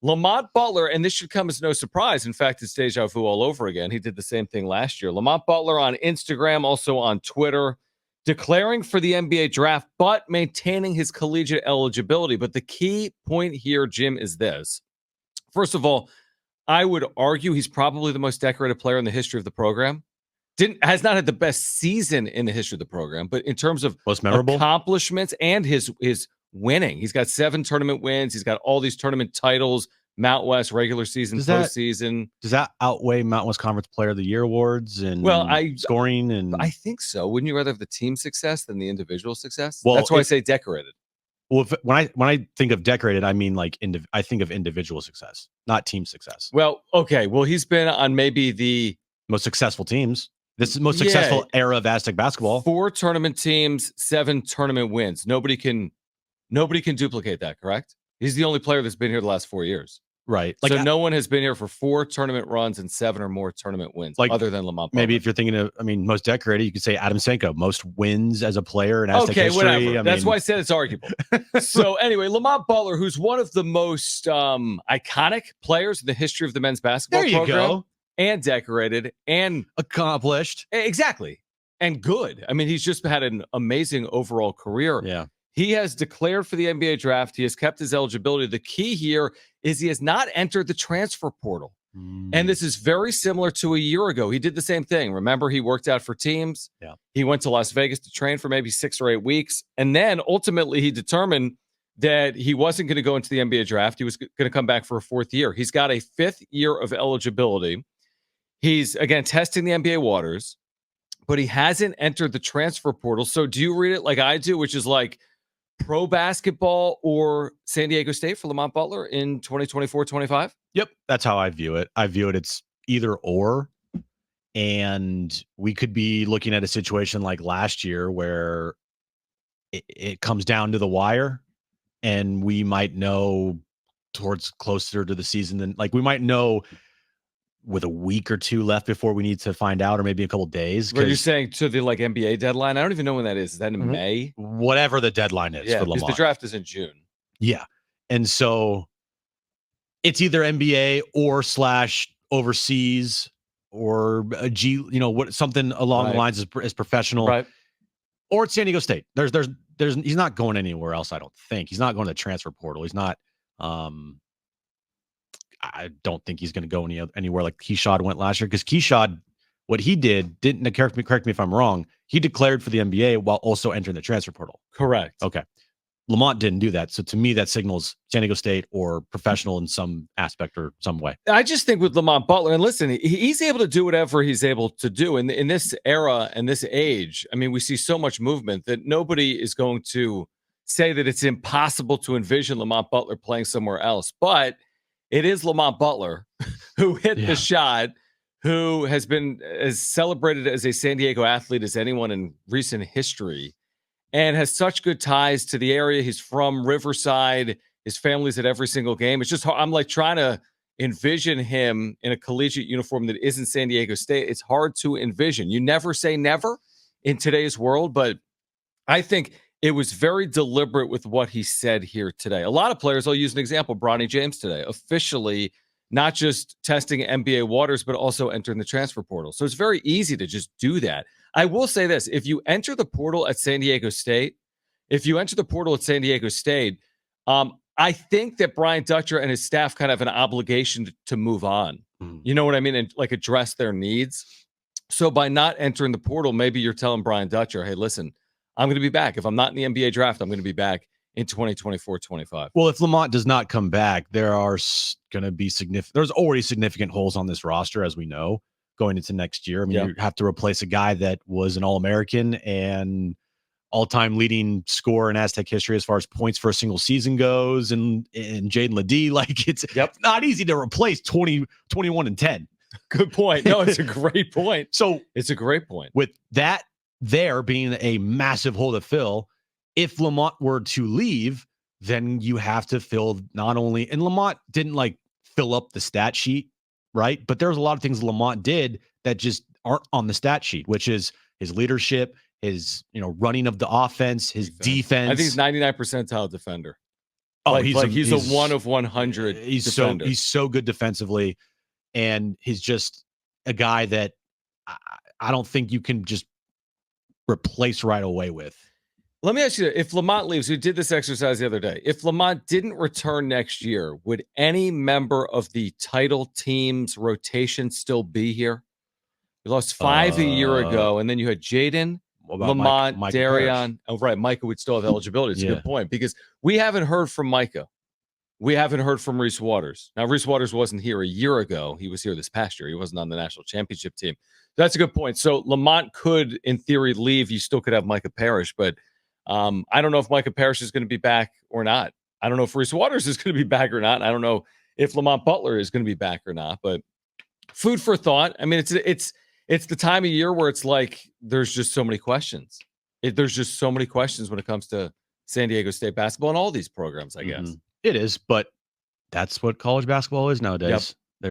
Lamont Butler, and this should come as no surprise. In fact, it's deja vu all over again. He did the same thing last year. Lamont Butler on Instagram, also on Twitter, declaring for the NBA draft, but maintaining his collegiate eligibility. But the key point here, Jim, is this. First of all, I would argue he's probably the most decorated player in the history of the program. Has not had the best season in the history of the program, but in terms of most memorable accomplishments and his winning, he's got 7 tournament wins. He's got all these tournament titles, Mount West, regular season, postseason. Does that outweigh Mount West Conference Player of the Year awards and scoring? And I think so. Wouldn't you rather have the team success than the individual success? Well, that's why I say decorated. Well, when I think of decorated, I mean I think of individual success, not team success. Well, okay. Well, he's been on maybe the most successful teams. This is the most successful era of Aztec basketball. 4 tournament teams, 7 tournament wins. Nobody can duplicate that, correct? He's the only player that's been here the last 4 years. Right. So no one has been here for 4 tournament runs and 7 or more tournament wins, other than Lamont Butler. Maybe if you're thinking of, most decorated, you could say Adam Senko, most wins as a player in Aztec history. Whatever. That's why I said it's arguable. So anyway, Lamont Butler, who's one of the most iconic players in the history of the men's basketball program. There you go. And decorated and accomplished. Exactly. And good. He's just had an amazing overall career. Yeah. He has declared for the NBA draft. He has kept his eligibility. The key here is he has not entered the transfer portal. And this is very similar to a year ago. He did the same thing. Remember, he worked out for teams. Yeah. He went to Las Vegas to train for maybe 6 or 8 weeks. And then ultimately he determined that he wasn't going to go into the NBA draft. He was going to come back for a 4th year. He's got a 5th year of eligibility. He's, again, testing the NBA waters, but he hasn't entered the transfer portal. So do you read it like I do, which is like pro basketball or San Diego State for Lamont Butler in 2024-25? Yep, that's how I view it. I view it's either or, and we could be looking at a situation like last year where it comes down to the wire, and we might know towards closer to the season than we might know with a week or 2 left before we need to find out, or maybe a couple days. What you're saying to the NBA deadline? I don't even know when that is. Is that in May? Whatever the deadline is for Lamont. Because the draft is in June. Yeah. And so it's either NBA or / overseas or a G, something along the lines as professional. Right. Or it's San Diego State. There's he's not going anywhere else, I don't think. He's not going to the transfer portal. He's not I don't think he's going to go anywhere like Keshad went last year, because Keshad, what he didn't correct me if I'm wrong. He declared for the NBA while also entering the transfer portal. Correct. Okay. Lamont didn't do that. So to me, that signals San Diego State or professional in some aspect or some way. I just think with Lamont Butler, and listen, he's able to do whatever he's able to do. In this era and this age, we see so much movement that nobody is going to say that it's impossible to envision Lamont Butler playing somewhere else. But it is Lamont Butler who hit the shot, who has been as celebrated as a San Diego athlete as anyone in recent history, and has such good ties to the area. He's from Riverside. His family's at every single game. It's just hard. I'm trying to envision him in a collegiate uniform that isn't San Diego State. It's hard to envision. You never say never in today's world, but I think it was very deliberate with what he said here today. A lot of players, I'll use an example, Bronny James today, officially not just testing NBA waters, but also entering the transfer portal. So it's very easy to just do that. I will say this. If you enter the portal at San Diego State, I think that Brian Dutcher and his staff kind of have an obligation to move on. You know what I mean? And address their needs. So by not entering the portal, maybe you're telling Brian Dutcher, hey, listen, I'm going to be back. If I'm not in the NBA draft, I'm going to be back in 2024-25. Well, if Lamont does not come back, there are going to be there's already significant holes on this roster, as we know, going into next year. You have to replace a guy that was an All-American and all-time leading scorer in Aztec history as far as points for a single season goes, and Jaden Ledee. It's not easy to replace 20, 21, and 10. Good point. No, it's a great point. So it's a great point. With that there being a massive hole to fill, if Lamont were to leave, then you have to fill not only, and Lamont didn't fill up the stat sheet, right? But there's a lot of things Lamont did that just aren't on the stat sheet, which is his leadership, his running of the offense, his defense. I think he's 99th percentile defender. Oh, he's a 1 of 100 defender. He's so good defensively, and he's just a guy that I don't think you can just replace right away with. Let me ask you, if Lamont leaves, we did this exercise the other day. If Lamont didn't return next year, would any member of the title team's rotation still be here? You lost 5 a year ago, and then you had Jaden, Lamont, Darion. Oh, right. Micah would still have eligibility. It's a good point, because we haven't heard from Micah. We haven't heard from Reese Waters. Now, Reese Waters wasn't here a year ago. He was here this past year. He wasn't on the national championship team. That's a good point. So Lamont could, in theory, leave. You still could have Micah Parrish, but I don't know if Micah Parrish is going to be back or not. I don't know if Reese Waters is going to be back or not. I don't know if Lamont Butler is going to be back or not. But food for thought. I mean, it's the time of year where it's like there's just so many questions. There's just so many questions when it comes to San Diego State basketball and all these programs, I guess. It is, but that's what college basketball is nowadays. Yep.